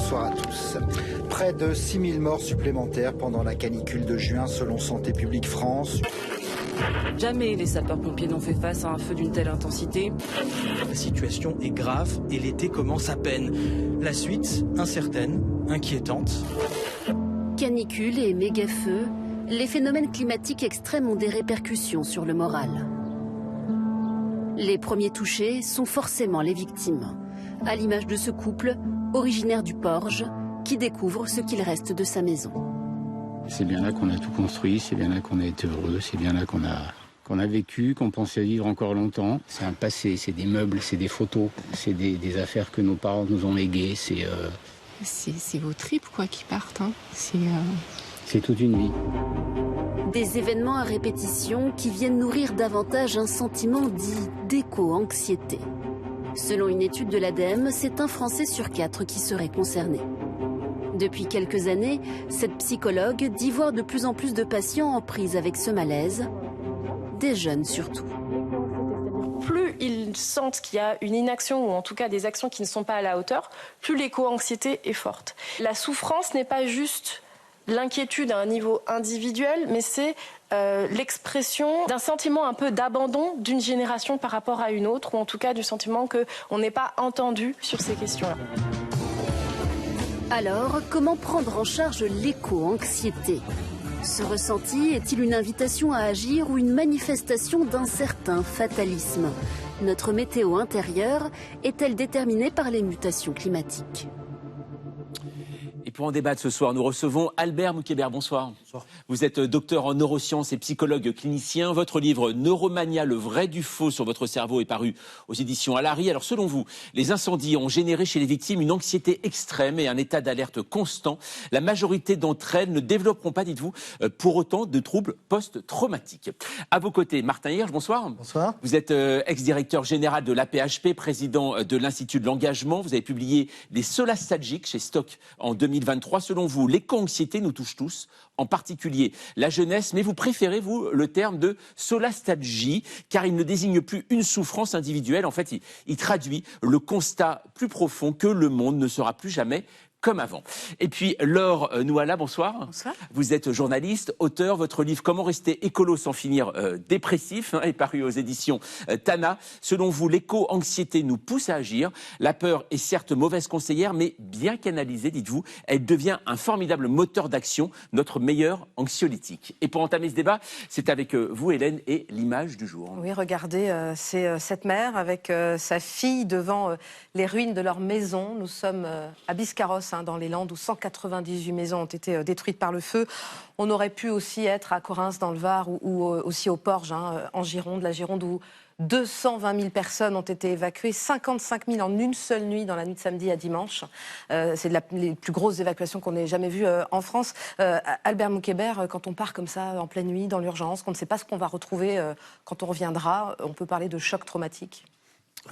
bonsoir à tous. Près de 6000 morts supplémentaires pendant la canicule de juin selon Santé publique France. Jamais les sapeurs-pompiers n'ont fait face à un feu d'une telle intensité. La situation est grave et l'été commence à peine. La suite, incertaine, inquiétante. Canicule et méga-feux, les phénomènes climatiques extrêmes ont des répercussions sur le moral. Les premiers touchés sont forcément les victimes, à l'image de ce couple originaire du Porge qui découvre ce qu'il reste de sa maison. C'est bien là qu'on a tout construit, c'est bien là qu'on a été heureux, c'est bien là qu'on a vécu, qu'on pensait vivre encore longtemps. C'est un passé, c'est des meubles, c'est des photos, c'est des affaires que nos parents nous ont léguées. C'est vos tripes quoi qui partent. Hein. C'est toute une vie. Des événements à répétition qui viennent nourrir davantage un sentiment dit d'éco-anxiété. Selon une étude de l'ADEME, c'est un Français sur 4 qui serait concerné. Depuis quelques années, cette psychologue dit voir de plus en plus de patients en prise avec ce malaise, des jeunes surtout. Plus ils sentent qu'il y a une inaction ou en tout cas des actions qui ne sont pas à la hauteur, plus l'éco-anxiété est forte. La souffrance n'est pas juste l'inquiétude à un niveau individuel, mais c'est l'expression d'un sentiment un peu d'abandon d'une génération par rapport à une autre, ou en tout cas du sentiment qu'on n'est pas entendu sur ces questions-là. Alors, comment prendre en charge l'éco-anxiété ? Ce ressenti est-il une invitation à agir ou une manifestation d'un certain fatalisme ? Notre météo intérieure est-elle déterminée par les mutations climatiques ? Et pour en débattre ce soir, nous recevons Albert Moukébert. Bonsoir. Bonsoir. Vous êtes docteur en neurosciences et psychologue clinicien. Votre livre Neuromania, le vrai du faux sur votre cerveau est paru aux éditions Alary. Alors selon vous, les incendies ont généré chez les victimes une anxiété extrême et un état d'alerte constant. La majorité d'entre elles ne développeront pas, dites-vous, pour autant de troubles post-traumatiques. À vos côtés, Martin Hirsch, bonsoir. Bonsoir. Vous êtes ex-directeur général de l'AP-HP, président de l'Institut de l'engagement. Vous avez publié Les Solastalgiques chez Stock en 2023. Selon vous, l'éco-anxiété nous touche tous, en particulier la jeunesse, mais vous préférez, vous, le terme de solastalgie, car il ne désigne plus une souffrance individuelle. En fait, il traduit le constat plus profond que le monde ne sera plus jamais comme avant. Et puis, Laure Nouala, bonsoir. Bonsoir. Vous êtes journaliste, auteur. Votre livre « Comment rester écolo sans finir dépressif » est paru aux éditions Tana. Selon vous, l'éco-anxiété nous pousse à agir. La peur est certes mauvaise conseillère, mais bien canalisée, dites-vous, elle devient un formidable moteur d'action, notre meilleur anxiolytique. Et pour entamer ce débat, c'est avec vous, Hélène, et l'image du jour. Oui, regardez, c'est cette mère avec sa fille devant les ruines de leur maison. Nous sommes à Biscarrosse, dans les Landes, où 198 maisons ont été détruites par le feu. On aurait pu aussi être à Correns dans le Var ou aussi au Porge, en Gironde, la Gironde, où 220 000 personnes ont été évacuées, 55 000 en une seule nuit, dans la nuit de samedi à dimanche. C'est les plus grosses évacuations qu'on ait jamais vues en France. Albert Moukébert, quand on part comme ça en pleine nuit, dans l'urgence, qu'on ne sait pas ce qu'on va retrouver quand on reviendra, on peut parler de choc traumatique.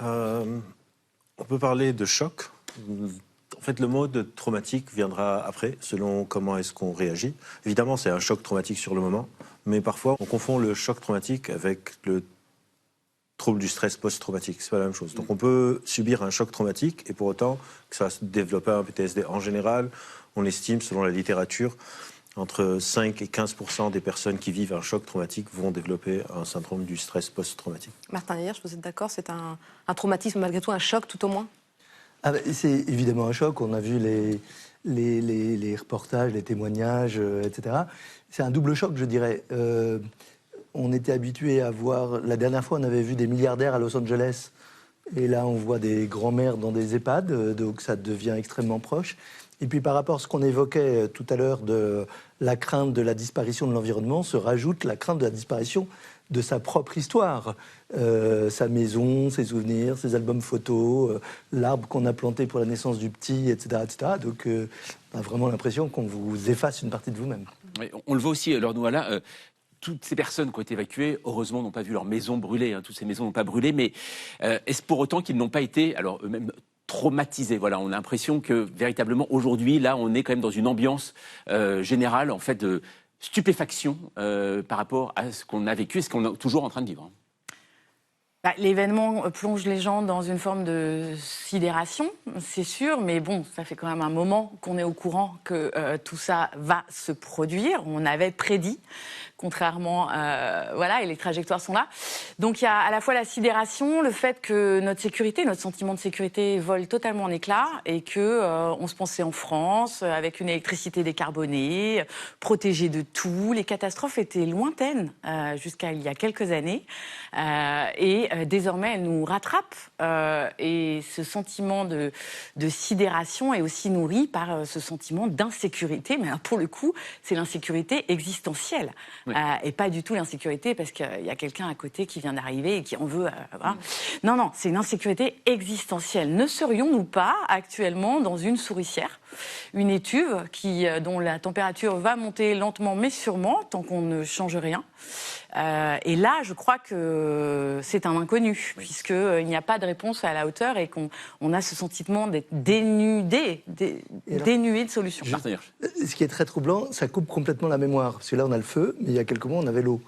On peut parler de choc. En fait, le mot de traumatique viendra après, selon comment est-ce qu'on réagit. Évidemment, c'est un choc traumatique sur le moment, mais parfois, on confond le choc traumatique avec le trouble du stress post-traumatique. C'est pas la même chose. Donc, on peut subir un choc traumatique et pour autant que ça va se développer un PTSD. En général, on estime, selon la littérature, entre 5 et 15% des personnes qui vivent un choc traumatique vont développer un syndrome du stress post-traumatique. Martin Hirsch, vous êtes d'accord ? C'est un traumatisme, malgré tout, un choc tout au moins ? C'est évidemment un choc. On a vu les reportages, les témoignages, etc. C'est un double choc, je dirais. On était habitué à voir... La dernière fois, on avait vu des milliardaires à Los Angeles. Et là, on voit des grands-mères dans des EHPAD. Donc, ça devient extrêmement proche. Et puis, par rapport à ce qu'on évoquait tout à l'heure de la crainte de la disparition de l'environnement, se rajoute la crainte de la disparition de sa propre histoire, sa maison, ses souvenirs, ses albums photos, l'arbre qu'on a planté pour la naissance du petit, etc. etc. Donc, on a vraiment l'impression qu'on vous efface une partie de vous-même. Oui, on le voit aussi, Laure Nouala, toutes ces personnes qui ont été évacuées, heureusement, n'ont pas vu leur maison brûler. Toutes ces maisons n'ont pas brûlé, mais est-ce pour autant qu'ils n'ont pas été, alors eux-mêmes, traumatisés ? Voilà, on a l'impression que, véritablement, aujourd'hui, là, on est quand même dans une ambiance générale, en fait, de stupéfaction par rapport à ce qu'on a vécu et ce qu'on est toujours en train de vivre. L'événement plonge les gens dans une forme de sidération, c'est sûr, mais bon, ça fait quand même un moment qu'on est au courant que tout ça va se produire. On avait prédit, contrairement, voilà, et les trajectoires sont là. Donc il y a à la fois la sidération, le fait que notre sécurité, notre sentiment de sécurité vole totalement en éclats et que on se pensait en France avec une électricité décarbonée, protégée de tout. Les catastrophes étaient lointaines jusqu'à il y a quelques années et désormais, elle nous rattrape et ce sentiment de sidération est aussi nourri par ce sentiment d'insécurité. Mais alors, pour le coup, c'est l'insécurité existentielle et pas du tout l'insécurité parce qu'il y a quelqu'un à côté qui vient d'arriver et qui en veut. Voilà. Non, c'est une insécurité existentielle. Ne serions-nous pas actuellement dans une souricière, une étuve dont la température va monter lentement mais sûrement tant qu'on ne change rien? Et là, je crois que c'est un inconnu, puisqu'il n'y a pas de réponse à la hauteur et qu'on a ce sentiment d'être dénué de solutions. Ce qui est très troublant, ça coupe complètement la mémoire. Parce que là, on a le feu, mais il y a quelques mois, on avait l'eau.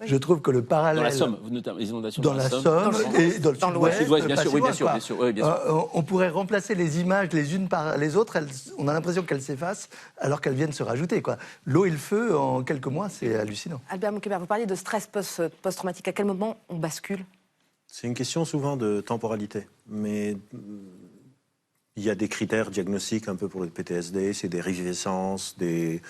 Je trouve que le parallèle... Dans la Somme, les inondations dans la Somme et dans le sud-ouest, bien sûr, bien sûr. On pourrait remplacer les images les unes par les autres, on a l'impression qu'elles s'effacent alors qu'elles viennent se rajouter. L'eau et le feu, en quelques mois, c'est hallucinant. Albert Moukeba, vous parliez de stress post-traumatique. À quel moment on bascule? C'est une question souvent de temporalité. Mais il y a des critères diagnostiques un peu pour le PTSD. C'est des réviviscences, des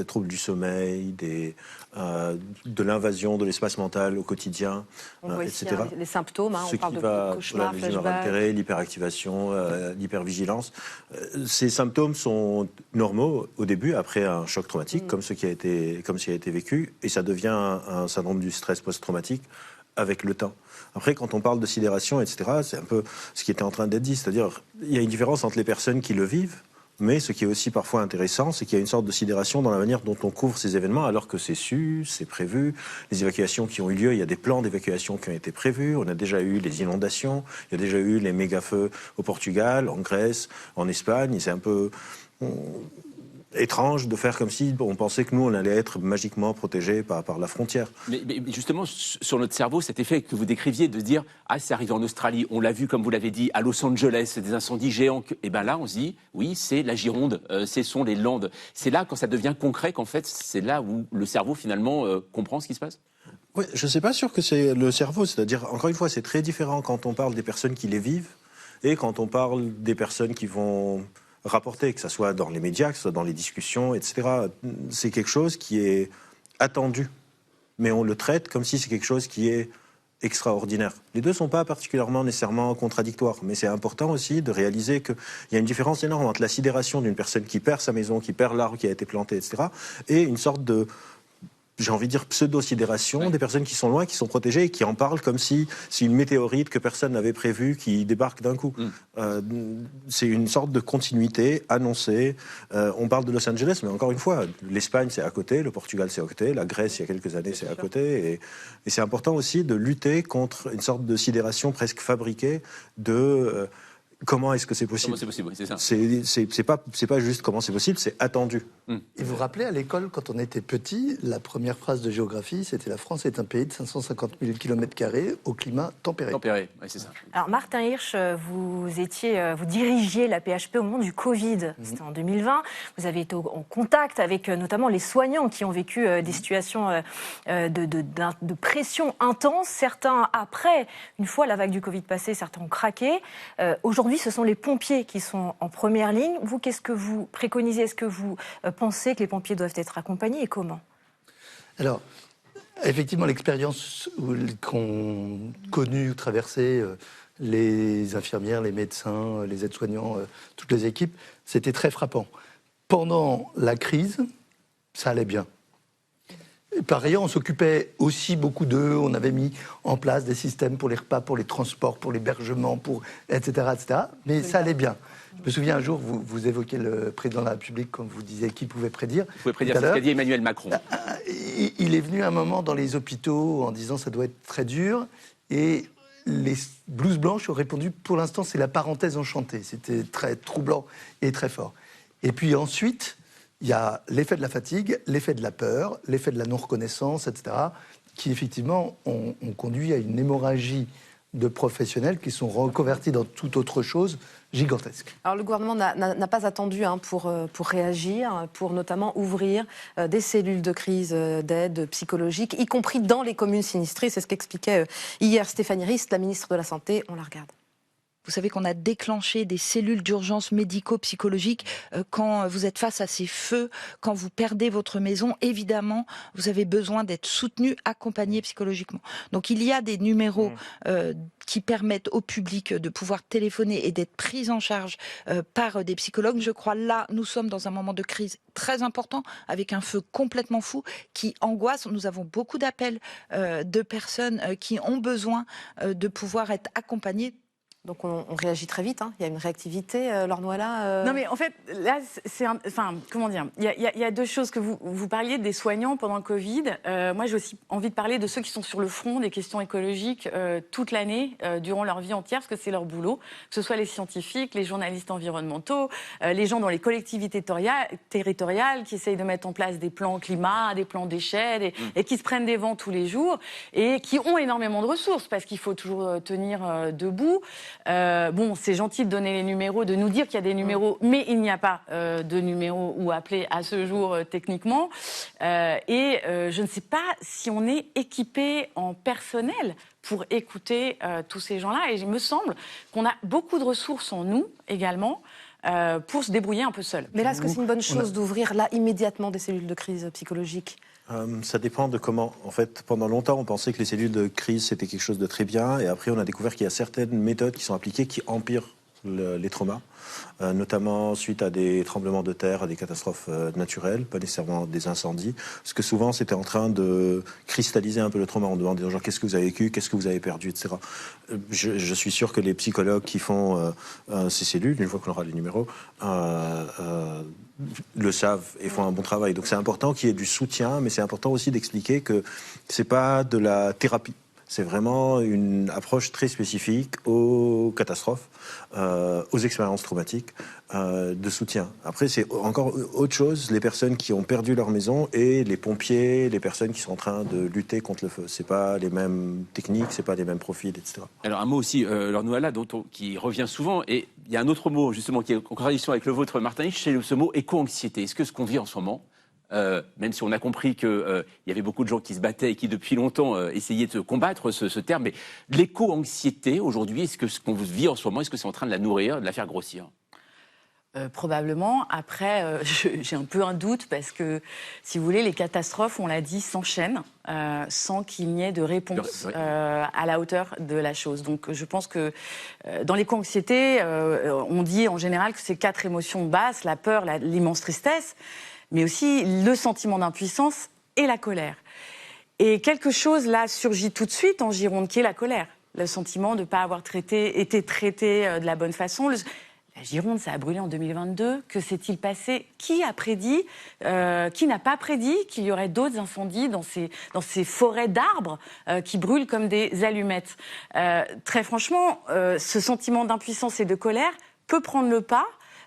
troubles du sommeil, de l'invasion de l'espace mental au quotidien, on voit etc. Ici, les symptômes, on parle de cauchemar, flashback. L'hyperactivation, l'hypervigilance. Ces symptômes sont normaux au début, après un choc traumatique, comme ce qui a été vécu. Et ça devient un syndrome du stress post-traumatique avec le temps. Après, quand on parle de sidération, etc., c'est un peu ce qui était en train d'être dit. C'est-à-dire, il y a une différence entre les personnes qui le vivent, mais ce qui est aussi parfois intéressant, c'est qu'il y a une sorte de sidération dans la manière dont on couvre ces événements, alors que c'est su, c'est prévu. Les évacuations qui ont eu lieu, il y a des plans d'évacuation qui ont été prévus. On a déjà eu les inondations, il y a déjà eu les méga-feux au Portugal, en Grèce, en Espagne. C'est un peu étrange de faire comme si on pensait que nous, on allait être magiquement protégés par la frontière. Mais justement, sur notre cerveau, cet effet que vous décriviez de se dire « Ah, c'est arrivé en Australie, on l'a vu, comme vous l'avez dit, à Los Angeles, c'est des incendies géants. » Et bien là, on se dit « Oui, c'est la Gironde, ce sont les Landes. » C'est là, quand ça devient concret, qu'en fait, c'est là où le cerveau, finalement, comprend ce qui se passe? Oui, je ne suis pas sûr que c'est le cerveau. C'est-à-dire, encore une fois, c'est très différent quand on parle des personnes qui les vivent et quand on parle des personnes qui vont rapporter, que ce soit dans les médias, que ce soit dans les discussions, etc. C'est quelque chose qui est attendu, mais on le traite comme si c'est quelque chose qui est extraordinaire. Les deux ne sont pas particulièrement nécessairement contradictoires, mais c'est important aussi de réaliser qu'il y a une différence énorme entre la sidération d'une personne qui perd sa maison, qui perd l'arbre qui a été planté, etc., et une sorte de, j'ai envie de dire, pseudo-sidération, des personnes qui sont loin, qui sont protégées et qui en parlent comme si c'est une météorite que personne n'avait prévue qui débarque d'un coup. C'est une sorte de continuité annoncée. On parle de Los Angeles, mais encore une fois, l'Espagne c'est à côté, le Portugal c'est à côté, la Grèce il y a quelques années c'est à côté. Et c'est important aussi de lutter contre une sorte de sidération presque fabriquée de... Comment est-ce que c'est possible? Comment c'est possible, c'est ça. C'est pas juste comment c'est possible, c'est attendu. Et vous vous rappelez, à l'école, quand on était petit, la première phrase de géographie, c'était « La France est un pays de 550 000 km² au climat tempéré ». Tempéré, oui, c'est ça. Alors, Martin Hirsch, vous dirigiez la PHP au moment du Covid. C'était en 2020. Vous avez été en contact avec notamment les soignants qui ont vécu des situations de pression intense. Certains, après, une fois la vague du Covid passée, certains ont craqué. Aujourd'hui, ce sont les pompiers qui sont en première ligne. Vous, qu'est-ce que vous préconisez? Est-ce que vous pensez que les pompiers doivent être accompagnés et comment? Alors, effectivement, l'expérience qu'ont connue ou traversée les infirmières, les médecins, les aides-soignants, toutes les équipes, c'était très frappant. Pendant la crise, ça allait bien. Et par ailleurs, on s'occupait aussi beaucoup d'eux. On avait mis en place des systèmes pour les repas, pour les transports, pour l'hébergement, etc., etc. Mais ça allait bien. Je me souviens un jour, vous évoquiez le président de la République quand vous disiez qui pouvait prédire. Vous pouvez prédire, c'est ce qu'a dit Emmanuel Macron. Il est venu un moment dans les hôpitaux en disant ça doit être très dur. Et les blouses blanches ont répondu pour l'instant c'est la parenthèse enchantée. C'était très troublant et très fort. Et puis ensuite, il y a l'effet de la fatigue, l'effet de la peur, l'effet de la non-reconnaissance, etc. qui effectivement ont conduit à une hémorragie de professionnels qui sont reconvertis dans toute autre chose gigantesque. Alors le gouvernement n'a pas attendu pour réagir, pour notamment ouvrir des cellules de crise d'aide psychologique, y compris dans les communes sinistrées. C'est ce qu'expliquait hier Stéphanie Rist, la ministre de la Santé. On la regarde. Vous savez qu'on a déclenché des cellules d'urgence médico-psychologiques quand vous êtes face à ces feux, quand vous perdez votre maison. Évidemment, vous avez besoin d'être soutenu, accompagné psychologiquement. Donc il y a des numéros qui permettent au public de pouvoir téléphoner et d'être pris en charge par des psychologues. Je crois là, nous sommes dans un moment de crise très important, avec un feu complètement fou qui angoisse. Nous avons beaucoup d'appels de personnes qui ont besoin de pouvoir être accompagnées. Donc on réagit très vite, il y a une réactivité, Laure Noëlla. Non mais en fait, là, comment dire, il y a deux choses que vous parliez des soignants pendant le Covid. Moi, j'ai aussi envie de parler de ceux qui sont sur le front des questions écologiques toute l'année, durant leur vie entière, parce que c'est leur boulot, que ce soit les scientifiques, les journalistes environnementaux, les gens dans les collectivités territoriales qui essayent de mettre en place des plans climat, des plans déchets, et qui se prennent des vents tous les jours, et qui ont énormément de ressources, parce qu'il faut toujours tenir debout. Bon, c'est gentil de donner les numéros, de nous dire qu'il y a des numéros, mais il n'y a pas de numéros où appeler à ce jour techniquement. Je ne sais pas si on est équipé en personnel pour écouter tous ces gens-là. Et il me semble qu'on a beaucoup de ressources en nous également pour se débrouiller un peu seul. Mais là, est-ce que c'est une bonne chose d'ouvrir là immédiatement des cellules de crise psychologique ? Ça dépend de comment. En fait, pendant longtemps, on pensait que les cellules de crise, c'était quelque chose de très bien. Et après, on a découvert qu'il y a certaines méthodes qui sont appliquées qui empirent les traumas, notamment suite à des tremblements de terre, à des catastrophes naturelles, pas nécessairement des incendies. Parce que souvent, c'était en train de cristalliser un peu le trauma en demandant aux gens qu'est-ce que vous avez vécu, qu'est-ce que vous avez perdu, etc. Je suis sûr que les psychologues qui font ces cellules, une fois qu'on aura les numéros, le savent et font un bon travail. Donc c'est important qu'il y ait du soutien, mais c'est important aussi d'expliquer que c'est pas de la thérapie. C'est vraiment une approche très spécifique aux catastrophes, aux expériences traumatiques, de soutien. Après, c'est encore autre chose, les personnes qui ont perdu leur maison et les pompiers, les personnes qui sont en train de lutter contre le feu. C'est pas les mêmes techniques, c'est pas les mêmes profils, etc. Alors un mot aussi, Laure Noëlla, qui revient souvent, et il y a un autre mot justement qui est en contradiction avec le vôtre, Martin Hirsch, c'est ce mot éco-anxiété. Est-ce que ce qu'on vit en ce moment, même si on a compris qu'il y avait beaucoup de gens qui se battaient et qui depuis longtemps essayaient de combattre ce terme, mais l'éco-anxiété aujourd'hui, est-ce que ce qu'on vit en ce moment, est-ce que c'est en train de la nourrir, de la faire grossir ? Probablement. Après, j'ai un peu un doute parce que, si vous voulez, les catastrophes, on l'a dit, s'enchaînent sans qu'il n'y ait de réponse à la hauteur de la chose. Donc je pense que dans l'éco-anxiété, on dit en général que c'est 4 émotions basses, la peur, l'immense tristesse, mais aussi le sentiment d'impuissance et la colère. Et quelque chose là surgit tout de suite en Gironde, qui est la colère. Le sentiment de ne pas avoir été traité de la bonne façon. La Gironde, ça a brûlé en 2022. Que s'est-il passé ? Qui a prédit, qui n'a pas prédit qu'il y aurait d'autres incendies dans ces forêts d'arbres qui brûlent comme des allumettes ? Très franchement, ce sentiment d'impuissance et de colère peut prendre le pas.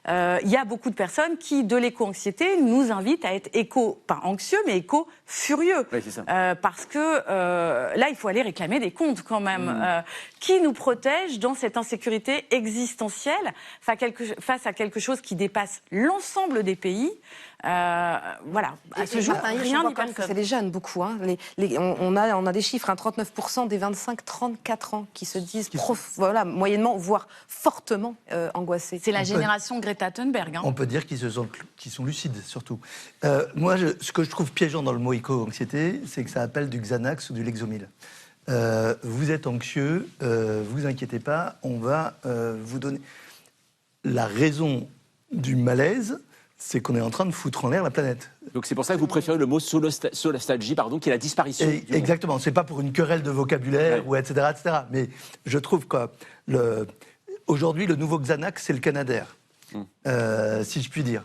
Il y a beaucoup de personnes qui, de l'éco-anxiété, nous invitent à être pas anxieux, mais éco-furieux. Oui, c'est ça. Parce que là, il faut aller réclamer des comptes quand même. Qui nous protège dans cette insécurité existentielle face à quelque chose qui dépasse l'ensemble des pays ? Voilà. À ce jour, rien n'y personne. C'est les jeunes, beaucoup. On a des chiffres, 39% des 25-34 ans qui se disent moyennement, voire fortement angoissés. C'est la génération Greta Thunberg. On peut dire qu'ils sont lucides, surtout. Moi, ce que je trouve piégeant dans le mot éco-anxiété, c'est que ça appelle du Xanax ou du Lexomil. Vous êtes anxieux, vous inquiétez pas, on va vous donner... La raison du malaise, c'est qu'on est en train de foutre en l'air la planète. Donc c'est pour ça que vous préférez le mot solastalgie, qui est la disparition. Exactement, c'est pas pour une querelle de vocabulaire, ou etc., etc. Mais je trouve que aujourd'hui, le nouveau Xanax, c'est le Canadair, si je puis dire.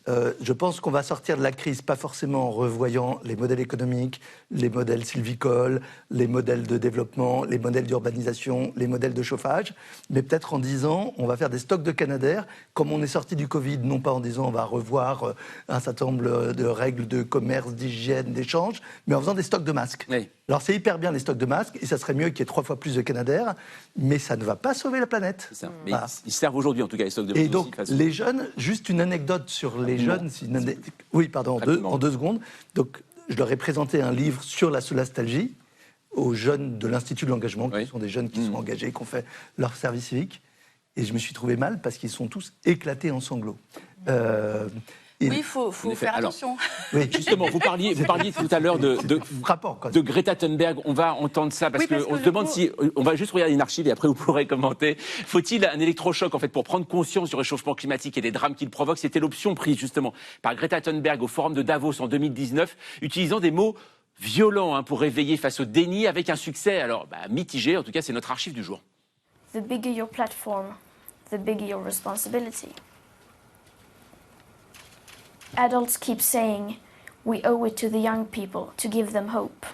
Je pense qu'on va sortir de la crise, pas forcément en revoyant les modèles économiques, les modèles sylvicoles, les modèles de développement, les modèles d'urbanisation, les modèles de chauffage, mais peut-être en disant on va faire des stocks de canadair, comme on est sorti du Covid, non pas en disant on va revoir un certain nombre de règles de commerce, d'hygiène, d'échange, mais en faisant des stocks de masques. Oui. Alors c'est hyper bien les stocks de masques, et ça serait mieux qu'il y ait 3 fois plus de canadair, mais ça ne va pas sauver la planète. C'est ça. Mais ils servent aujourd'hui en tout cas les stocks de masques. Et donc les jeunes, juste une anecdote sur les jeunes. Oui, pardon, en 2 secondes. Donc, je leur ai présenté un livre sur la solastalgie aux jeunes de l'Institut de l'engagement, qui sont des jeunes qui sont engagés, qui ont fait leur service civique. Et je me suis trouvé mal parce qu'ils sont tous éclatés en sanglots. Oui, il faut faire attention. Oui. Justement, vous parliez tout à l'heure de Greta Thunberg. On va entendre ça parce qu'on se demande si... On va juste regarder une archive et après vous pourrez commenter. Faut-il un électrochoc en fait pour prendre conscience du réchauffement climatique et des drames qu'il provoque? C'était l'option prise justement par Greta Thunberg au forum de Davos en 2019, utilisant des mots violents pour réveiller face au déni avec un succès mitigé. En tout cas, c'est notre archive du jour. The bigger your platform, the bigger your responsibility. Adults keep saying we owe it to the young people to give them hope.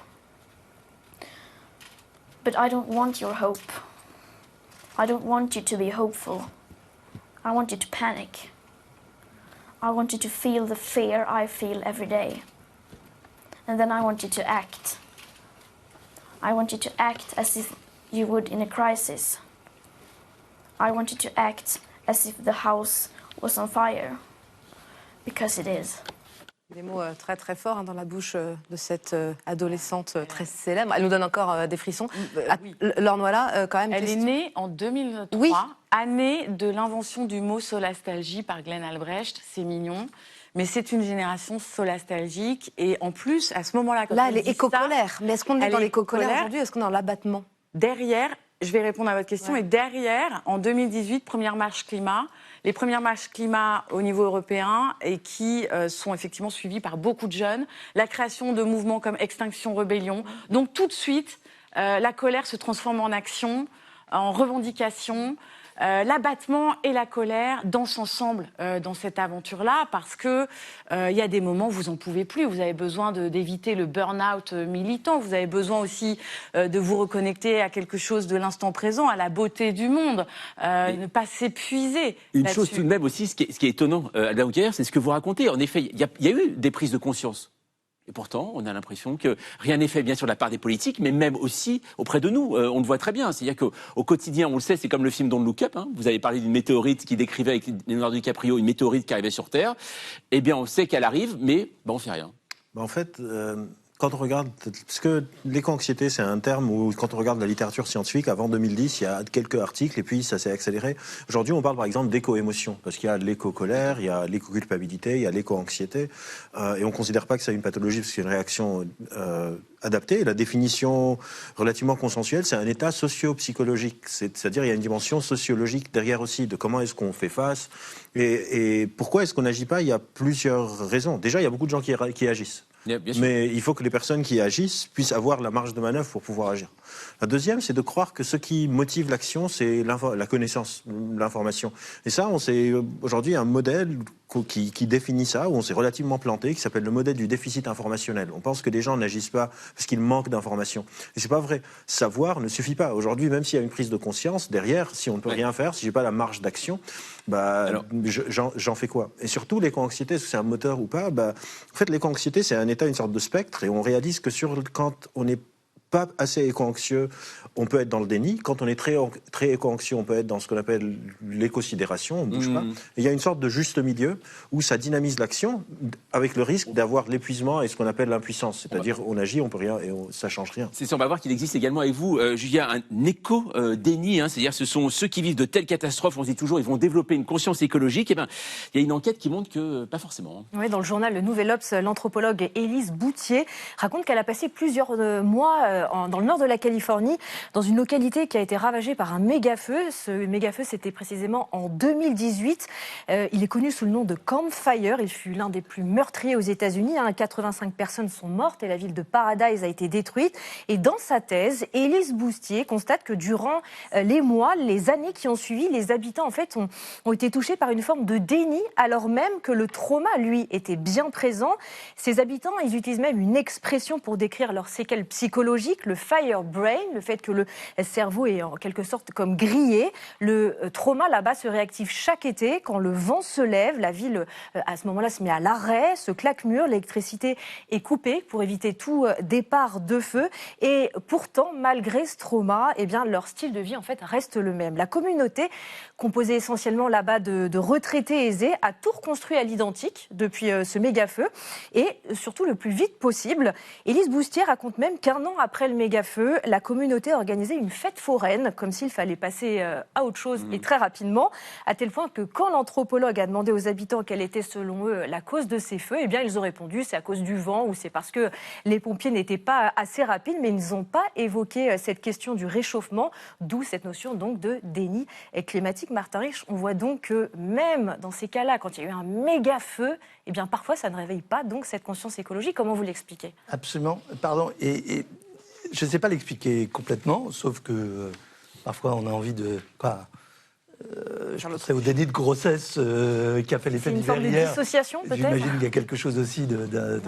But I don't want your hope. I don't want you to be hopeful. I want you to panic. I want you to feel the fear I feel every day. And then I want you to act. I want you to act as if you would in a crisis. I want you to act as if the house was on fire. Because it is. Des mots très très forts dans la bouche de cette adolescente très célèbre. Elle nous donne encore des frissons. Laure Noëlla, quand même. Elle est née en 2003, année de l'invention du mot solastalgie par Glenn Albrecht. C'est mignon. Mais c'est une génération solastalgique. Et en plus, à ce moment-là... Là, elle est éco-colère. Mais est-ce qu'on est dans l'éco-colère aujourd'hui? Est-ce qu'on est dans l'abattement? Derrière, je vais répondre à votre question. Et derrière, en 2018, première marche climat... Les premières marches climat au niveau européen et qui sont effectivement suivies par beaucoup de jeunes. La création de mouvements comme Extinction Rebellion. Donc tout de suite, la colère se transforme en action, en revendication. L'abattement et la colère dansent ensemble dans cette aventure-là parce que il y a des moments où vous en pouvez plus. Vous avez besoin d'éviter le burn-out militant. Vous avez besoin aussi de vous reconnecter à quelque chose de l'instant présent, à la beauté du monde, ne pas s'épuiser. Une chose tout de même aussi, ce qui est étonnant, Albin Ouquer, c'est ce que vous racontez. En effet, il y a eu des prises de conscience. Et pourtant, on a l'impression que rien n'est fait, bien sûr, de la part des politiques, mais même aussi auprès de nous. On le voit très bien. C'est-à-dire qu'au quotidien, on le sait, c'est comme le film Don't Look Up. Vous avez parlé d'une météorite qui décrivait avec Leonardo DiCaprio une météorite qui arrivait sur Terre. Eh bien, on sait qu'elle arrive, mais on ne fait rien. En fait, quand on regarde... Parce que l'éco-anxiété, c'est un terme où, quand on regarde la littérature scientifique, avant 2010, il y a quelques articles et puis ça s'est accéléré. Aujourd'hui, on parle par exemple d'éco-émotion, parce qu'il y a l'éco-colère, il y a l'éco-culpabilité, il y a l'éco-anxiété. Et on ne considère pas que c'est une pathologie, parce que c'est une réaction adaptée. La définition relativement consensuelle, c'est un état socio-psychologique. C'est-à-dire il y a une dimension sociologique derrière aussi, de comment est-ce qu'on fait face. Et pourquoi est-ce qu'on n'agit pas? Il y a plusieurs raisons. Déjà, il y a beaucoup de gens qui agissent. Mais il faut que les personnes qui agissent puissent avoir la marge de manœuvre pour pouvoir agir. La deuxième, c'est de croire que ce qui motive l'action, c'est la connaissance, l'information. Et ça, c'est aujourd'hui un modèle qui définit ça, où on s'est relativement planté, qui s'appelle le modèle du déficit informationnel. On pense que les gens n'agissent pas parce qu'ils manquent d'informations. Et c'est pas vrai. Savoir ne suffit pas. Aujourd'hui, même s'il y a une prise de conscience, derrière, si on ne peut rien faire, si j'ai pas la marge d'action, j'en fais quoi? Et surtout, l'éco-anxiété, est-ce que c'est un moteur ou pas? En fait, l'éco-anxiété, c'est un état, une sorte de spectre, et on réalise que quand on n'est pas assez éco-anxieux, on peut être dans le déni. Quand on est très éco-anxieux, on peut être dans ce qu'on appelle l'éco-sidération, on ne bouge pas. Et il y a une sorte de juste milieu où ça dynamise l'action avec le risque d'avoir l'épuisement et ce qu'on appelle l'impuissance. C'est-à-dire on agit, on peut rien et ça change rien. C'est ça, on va voir qu'il existe également avec vous, Julia, un éco-déni. C'est-à-dire ce sont ceux qui vivent de telles catastrophes, on se dit toujours, ils vont développer une conscience écologique. Il y a une enquête qui montre que pas forcément. Oui, dans le journal Le Nouvel Obs, l'anthropologue Élise Boutier raconte qu'elle a passé plusieurs mois dans le nord de la Californie, dans une localité qui a été ravagée par un méga-feu. Ce méga-feu, c'était précisément en 2018. Il est connu sous le nom de Camp Fire. Il fut l'un des plus meurtriers aux États-Unis. 85 personnes sont mortes et la ville de Paradise a été détruite. Et dans sa thèse, Élise Boustier constate que durant les mois, les années qui ont suivi, les habitants en fait ont été touchés par une forme de déni, alors même que le trauma, lui, était bien présent. Ces habitants, ils utilisent même une expression pour décrire leurs séquelles psychologiques, le fire brain, le fait que le cerveau est en quelque sorte comme grillé. Le trauma là-bas se réactive chaque été quand le vent se lève. La ville, à ce moment-là, se met à l'arrêt, se claque-mur, l'électricité est coupée pour éviter tout départ de feu. Et pourtant, malgré ce trauma, eh bien, leur style de vie en fait reste le même. La communauté, composée essentiellement là-bas de retraités aisés, a tout reconstruit à l'identique depuis ce méga-feu et surtout le plus vite possible. Élise Boustier raconte même qu'un an après le méga-feu, la communauté a organisé une fête foraine, comme s'il fallait passer à autre chose et très rapidement, à tel point que quand l'anthropologue a demandé aux habitants quelle était selon eux la cause de ces feux, eh bien ils ont répondu c'est à cause du vent ou c'est parce que les pompiers n'étaient pas assez rapides, mais ils n'ont pas évoqué cette question du réchauffement, d'où cette notion donc de déni climatique. Martin Rich, on voit donc que même dans ces cas-là, quand il y a eu un méga feu, eh bien parfois ça ne réveille pas donc cette conscience écologique. Comment vous l'expliquez ? Absolument, pardon. Et je ne sais pas l'expliquer complètement, sauf que parfois on a envie de... je penserais au déni de grossesse qui a fait l'effet d'hiver hier. C'est une forme de dissociation peut-être ? J'imagine qu'il y a quelque chose aussi d'un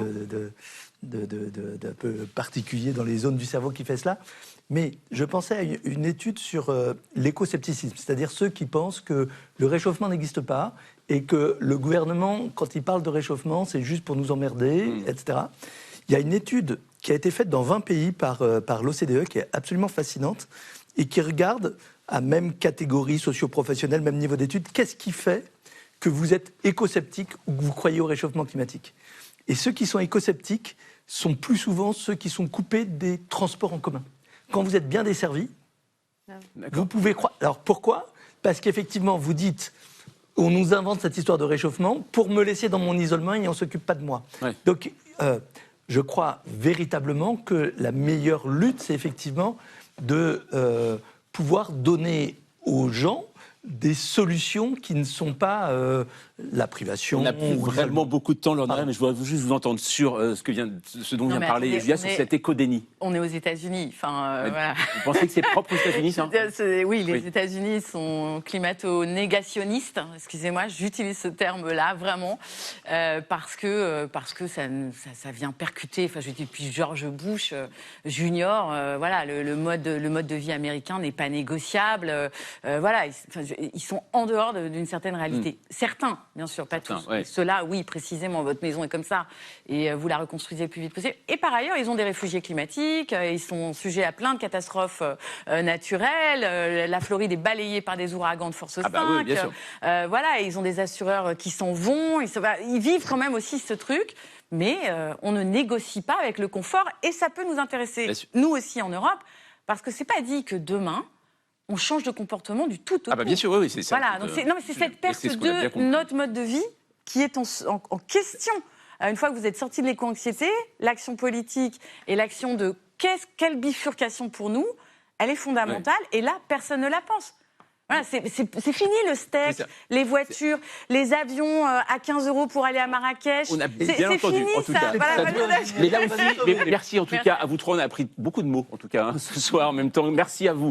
peu particulier dans les zones du cerveau qui fait cela. Mais je pensais à une étude sur l'éco-scepticisme, c'est-à-dire ceux qui pensent que le réchauffement n'existe pas et que le gouvernement, quand il parle de réchauffement, c'est juste pour nous emmerder, etc. Il y a une étude qui a été faite dans 20 pays par l'OCDE qui est absolument fascinante et qui regarde à même catégorie socio-professionnelle, même niveau d'études, qu'est-ce qui fait que vous êtes éco-sceptique ou que vous croyez au réchauffement climatique. Et ceux qui sont éco-sceptiques sont plus souvent ceux qui sont coupés des transports en commun. Quand vous êtes bien desservi, vous pouvez croire... Alors pourquoi ? Parce qu'effectivement, vous dites, on nous invente cette histoire de réchauffement pour me laisser dans mon isolement et on ne s'occupe pas de moi. Ouais. Donc, je crois véritablement que la meilleure lutte, c'est effectivement de pouvoir donner aux gens des solutions qui ne sont pas la privation. On n'a plus vraiment beaucoup de temps, Laure, mais je voudrais juste vous entendre sur ce dont vient parler Julia, sur cet éco-déni. On est aux États-Unis. Voilà. Vous pensez que c'est propre aux États-Unis, ça ? Oui, les États-Unis sont climato-négationnistes. Excusez-moi, j'utilise ce terme-là vraiment parce que ça vient percuter. Enfin, je dis depuis George Bush Junior. Voilà, le mode de vie américain n'est pas négociable. Voilà. Ils sont en dehors d'une certaine réalité. Certains, bien sûr, pas tous. Ouais. Ceux-là, oui, précisément, votre maison est comme ça et vous la reconstruisez le plus vite possible. Et par ailleurs, ils ont des réfugiés climatiques, ils sont sujets à plein de catastrophes naturelles. La Floride est balayée par des ouragans de force 5. Oui, bien sûr. Voilà, ils ont des assureurs qui s'en vont. Ils vivent quand même aussi ce truc. Mais on ne négocie pas avec le confort et ça peut nous intéresser, nous aussi en Europe, parce que c'est pas dit que demain, on change de comportement du tout au tout. Bien sûr, oui, c'est ça. Voilà, donc c'est cette perte de notre mode de vie qui est en question. Une fois que vous êtes sorti de l'éco-anxiété, l'action politique et l'action de quelle bifurcation pour nous, elle est fondamentale et là, personne ne la pense. Voilà, c'est fini le steak, les voitures, les avions à 15 € pour aller à Marrakech. On a bien entendu, fini, en tout cas. Mais là aussi, merci en tout cas à vous trois. On a appris beaucoup de mots, en tout cas, ce soir en même temps. Merci à vous.